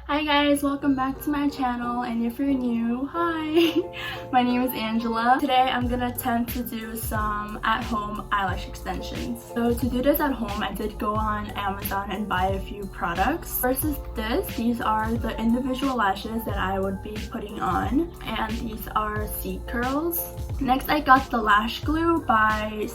Hi guys, welcome back to my channel, and if you're new, hi! My name is Angela. Today I'm gonna attempt to do some at-home eyelash extensions. So to do this at home, I did go on Amazon and buy a few products. First is this. These are the individual lashes that I would be putting on, and these are seed curls. Next I got the lash glue by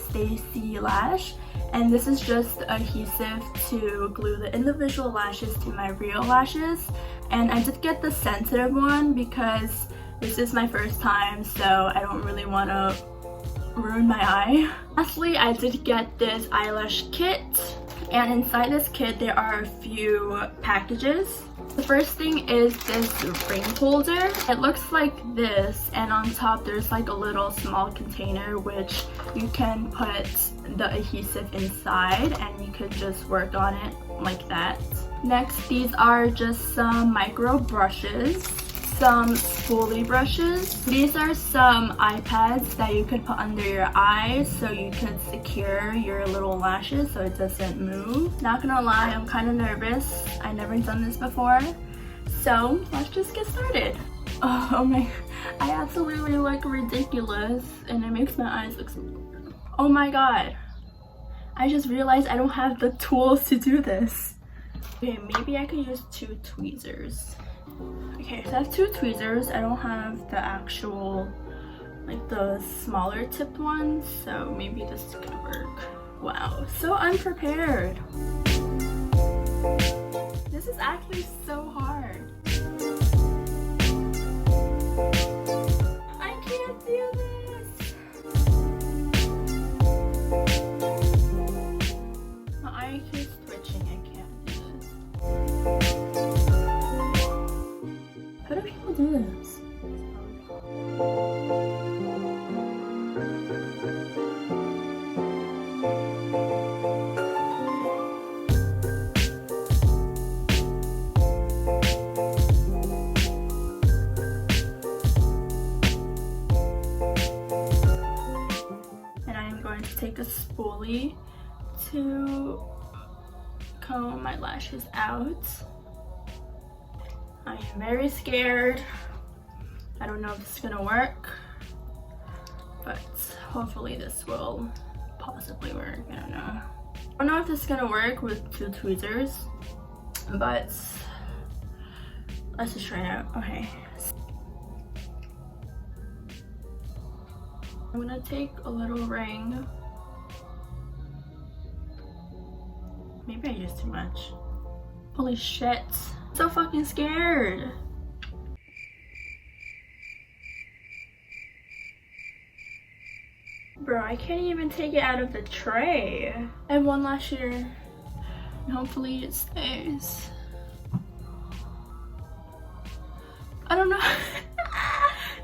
Eyelash. And this is just adhesive to glue the individual lashes to my real lashes. And I did get the sensitive one because this is my first time, so I don't really want to ruin my eye. Lastly, I did get this eyelash kit. And inside this kit, there are a few packages. The first thing is this ring holder. It looks like this, and on top there's like a little small container which you can put the adhesive inside and you could just work on it like that. Next, these are just some micro brushes, some spoolie brushes. These are some eye pads that you could put under your eyes so you could secure your little lashes so it doesn't move. Not gonna lie, I'm kind of nervous. I've never done this before. So let's just get started. Oh my, I absolutely look ridiculous and it makes my eyes look so weird. Oh my god. I just realized I don't have the tools to do this. Okay, maybe I could use two tweezers. Okay, so I have two tweezers. I don't have the actual, like the smaller tipped ones, so maybe this could work. Wow, so unprepared. This is actually so hard. I can't do this. My eye keeps twitching. I can't do this. How do people do this? And I am going to take a spoolie to comb my lashes out. I am very scared. I don't know if this is gonna work, but hopefully this will possibly work. I don't know if this is gonna work with two tweezers, but let's just try it out. Okay. I'm gonna take a little ring. Maybe I used too much. Holy shit. I'm so fucking scared. Bro, I can't even take it out of the tray. I have one lash here, and hopefully it stays. I don't know.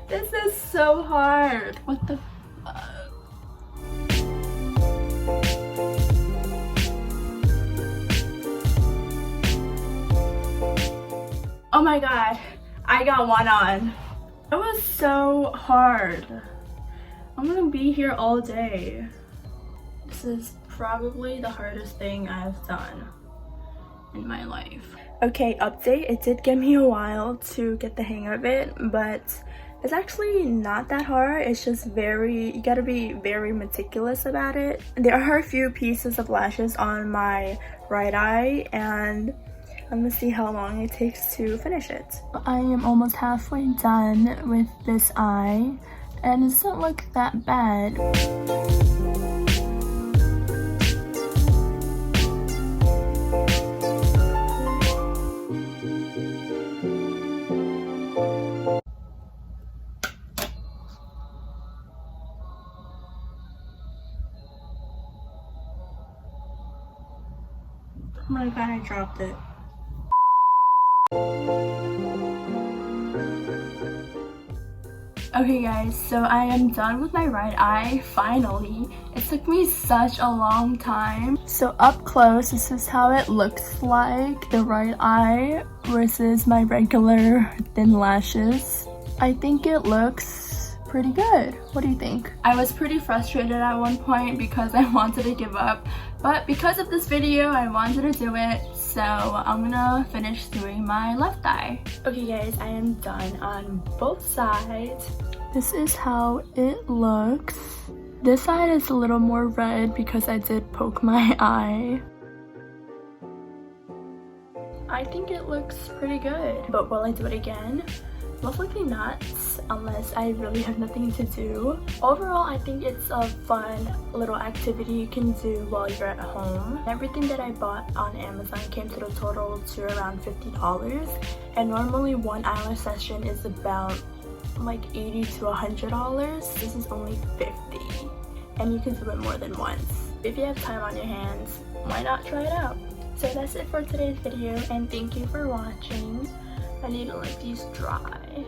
This is so hard. What the fuck? Oh my god, I got one on. It was so hard. I'm gonna be here all day. This is probably the hardest thing I've done in my life. Okay, update. It did give me a while to get the hang of it, but it's actually not that hard. It's just you gotta be very meticulous about it. There are a few pieces of lashes on my right eye, and I'm gonna see how long it takes to finish it. I am almost halfway done with this eye, and it doesn't look that bad. Oh my god, I dropped it. Okay guys, so I am done with my right eye, finally. It took me such a long time. So up close, this is how it looks like, the right eye versus my regular thin lashes. I think it looks pretty good. What do you think? I was pretty frustrated at one point because I wanted to give up, but because of this video, I wanted to do it. So I'm gonna finish doing my left eye. Okay guys, I am done on both sides. This is how it looks. This side is a little more red because I did poke my eye. I think it looks pretty good, but will I do it again? Most likely not, unless I really have nothing to do. Overall, I think it's a fun little activity you can do while you're at home. Everything that I bought on Amazon came to the total to around $50, and normally one eyelash session is about like $80 to $100. This is only $50, and you can do it more than once. If you have time on your hands, why not try it out? So that's it for today's video, and thank you for watching. I need to let these dry.